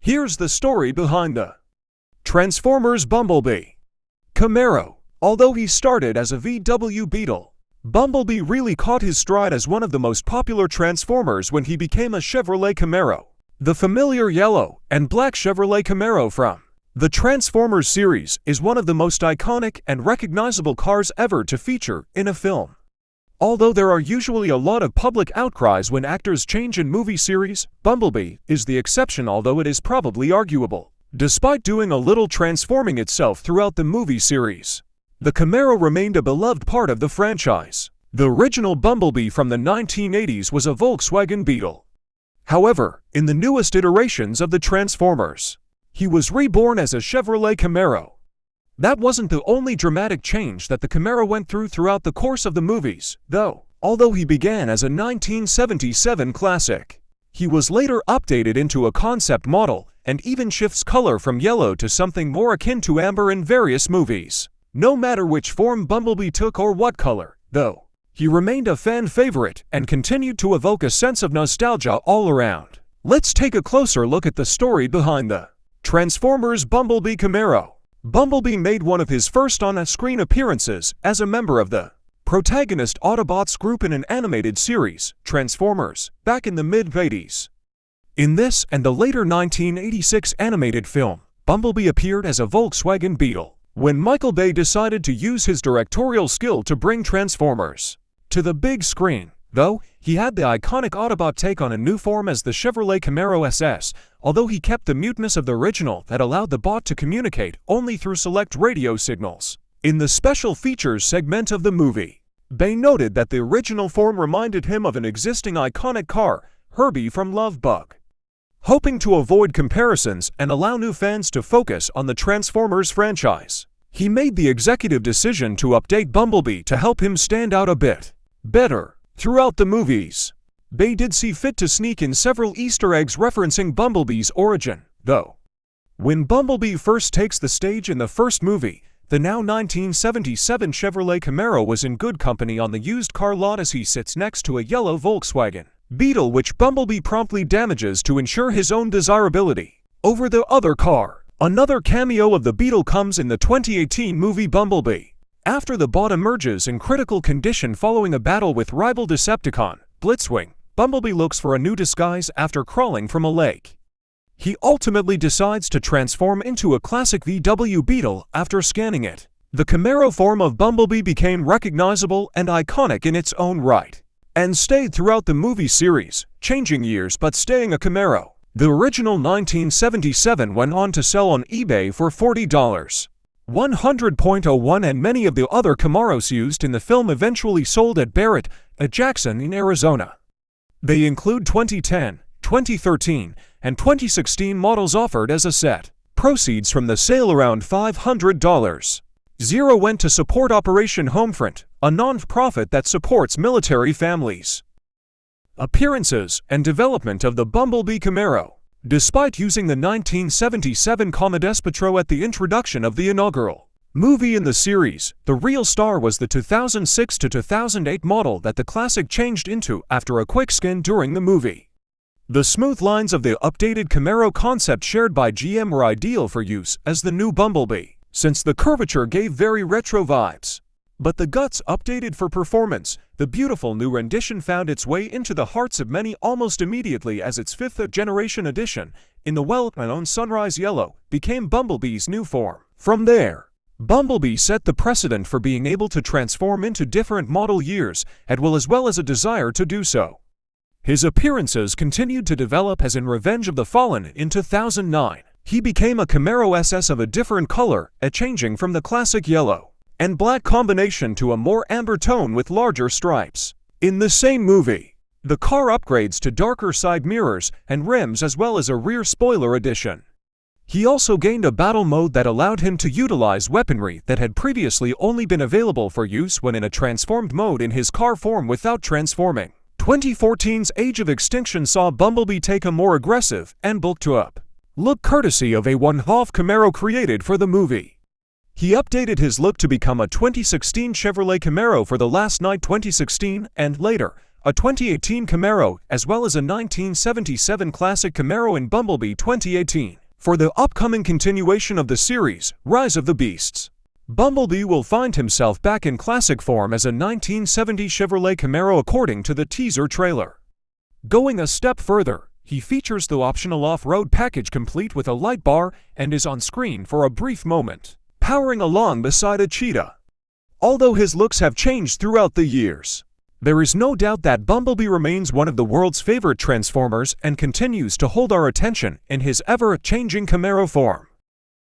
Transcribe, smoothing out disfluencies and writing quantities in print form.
Here's the story behind the Transformers Bumblebee. Camaro. Although he started as a VW Beetle, Bumblebee really caught his stride as one of the most popular Transformers when he became a Chevrolet Camaro. The familiar yellow and black Chevrolet Camaro from the Transformers series is one of the most iconic and recognizable cars ever to feature in a film. Although there are usually a lot of public outcries when actors change in movie series, Bumblebee is the exception, although it is probably arguable. Despite doing a little transforming itself throughout the movie series, the Camaro remained a beloved part of the franchise. The original Bumblebee from the 1980s was a Volkswagen Beetle. However, in the newest iterations of the Transformers, he was reborn as a Chevrolet Camaro. That wasn't the only dramatic change that the Camaro went through throughout the course of the movies, though. Although he began as a 1977 classic, he was later updated into a concept model and even shifts color from yellow to something more akin to amber in various movies. No matter which form Bumblebee took or what color, though, he remained a fan favorite and continued to evoke a sense of nostalgia all around. Let's take a closer look at the story behind the Transformers Bumblebee Camaro. Bumblebee made one of his first on-screen appearances as a member of the protagonist Autobots group in an animated series, Transformers, back in the mid-80s. In this and the later 1986 animated film, Bumblebee appeared as a Volkswagen Beetle when Michael Bay decided to use his directorial skill to bring Transformers to the big screen. Though, he had the iconic Autobot take on a new form as the Chevrolet Camaro SS, although he kept the muteness of the original that allowed the bot to communicate only through select radio signals. In the special features segment of the movie, Bay noted that the original form reminded him of an existing iconic car, Herbie from Love Bug. Hoping to avoid comparisons and allow new fans to focus on the Transformers franchise, he made the executive decision to update Bumblebee to help him stand out a bit better throughout the movies. Bay did see fit to sneak in several Easter eggs referencing Bumblebee's origin, though. When Bumblebee first takes the stage in the first movie, the now 1977 Chevrolet Camaro was in good company on the used car lot as he sits next to a yellow Volkswagen Beetle, which Bumblebee promptly damages to ensure his own desirability over the other car. Another cameo of the Beetle comes in the 2018 movie Bumblebee. After the bot emerges in critical condition following a battle with rival Decepticon, Blitzwing, Bumblebee looks for a new disguise after crawling from a lake. He ultimately decides to transform into a classic VW Beetle after scanning it. The Camaro form of Bumblebee became recognizable and iconic in its own right, and stayed throughout the movie series, changing years but staying a Camaro. The original 1977 went on to sell on eBay for $40. 100.01, and many of the other Camaros used in the film eventually sold at Barrett, a Jackson in Arizona. They include 2010, 2013, and 2016 models offered as a set. Proceeds from the sale around $500. Zero went to support Operation Homefront, a non-profit that supports military families. Appearances and development of the Bumblebee Camaro. Despite using the 1977 Comodespatro at the introduction of the inaugural movie in the series, the real star was the 2006 to 2008 model that the classic changed into after a quick skin during the movie. The smooth lines of the updated Camaro concept shared by GM were ideal for use as the new Bumblebee, since the curvature gave very retro vibes. But the guts updated for performance, the beautiful new rendition found its way into the hearts of many almost immediately as its fifth-generation edition, in the well-known Sunrise Yellow, became Bumblebee's new form. From there, Bumblebee set the precedent for being able to transform into different model years, as well as a desire to do so. His appearances continued to develop as in Revenge of the Fallen in 2009. He became a Camaro SS of a different color, changing from the classic yellow and black combination to a more amber tone with larger stripes. In the same movie, the car upgrades to darker side mirrors and rims as well as a rear spoiler addition. He also gained a battle mode that allowed him to utilize weaponry that had previously only been available for use when in a transformed mode in his car form without transforming. 2014's Age of Extinction saw Bumblebee take a more aggressive and bulked-up look courtesy of a one-half Camaro created for the movie. He updated his look to become a 2016 Chevrolet Camaro for the Last Night 2016 and later, a 2018 Camaro, as well as a 1977 classic Camaro in Bumblebee 2018, for the upcoming continuation of the series, Rise of the Beasts. Bumblebee will find himself back in classic form as a 1970 Chevrolet Camaro according to the teaser trailer. Going a step further, he features the optional off-road package complete with a light bar and is on screen for a brief moment, powering along beside a cheetah. Although his looks have changed throughout the years, there is no doubt that Bumblebee remains one of the world's favorite Transformers and continues to hold our attention in his ever-changing Camaro form.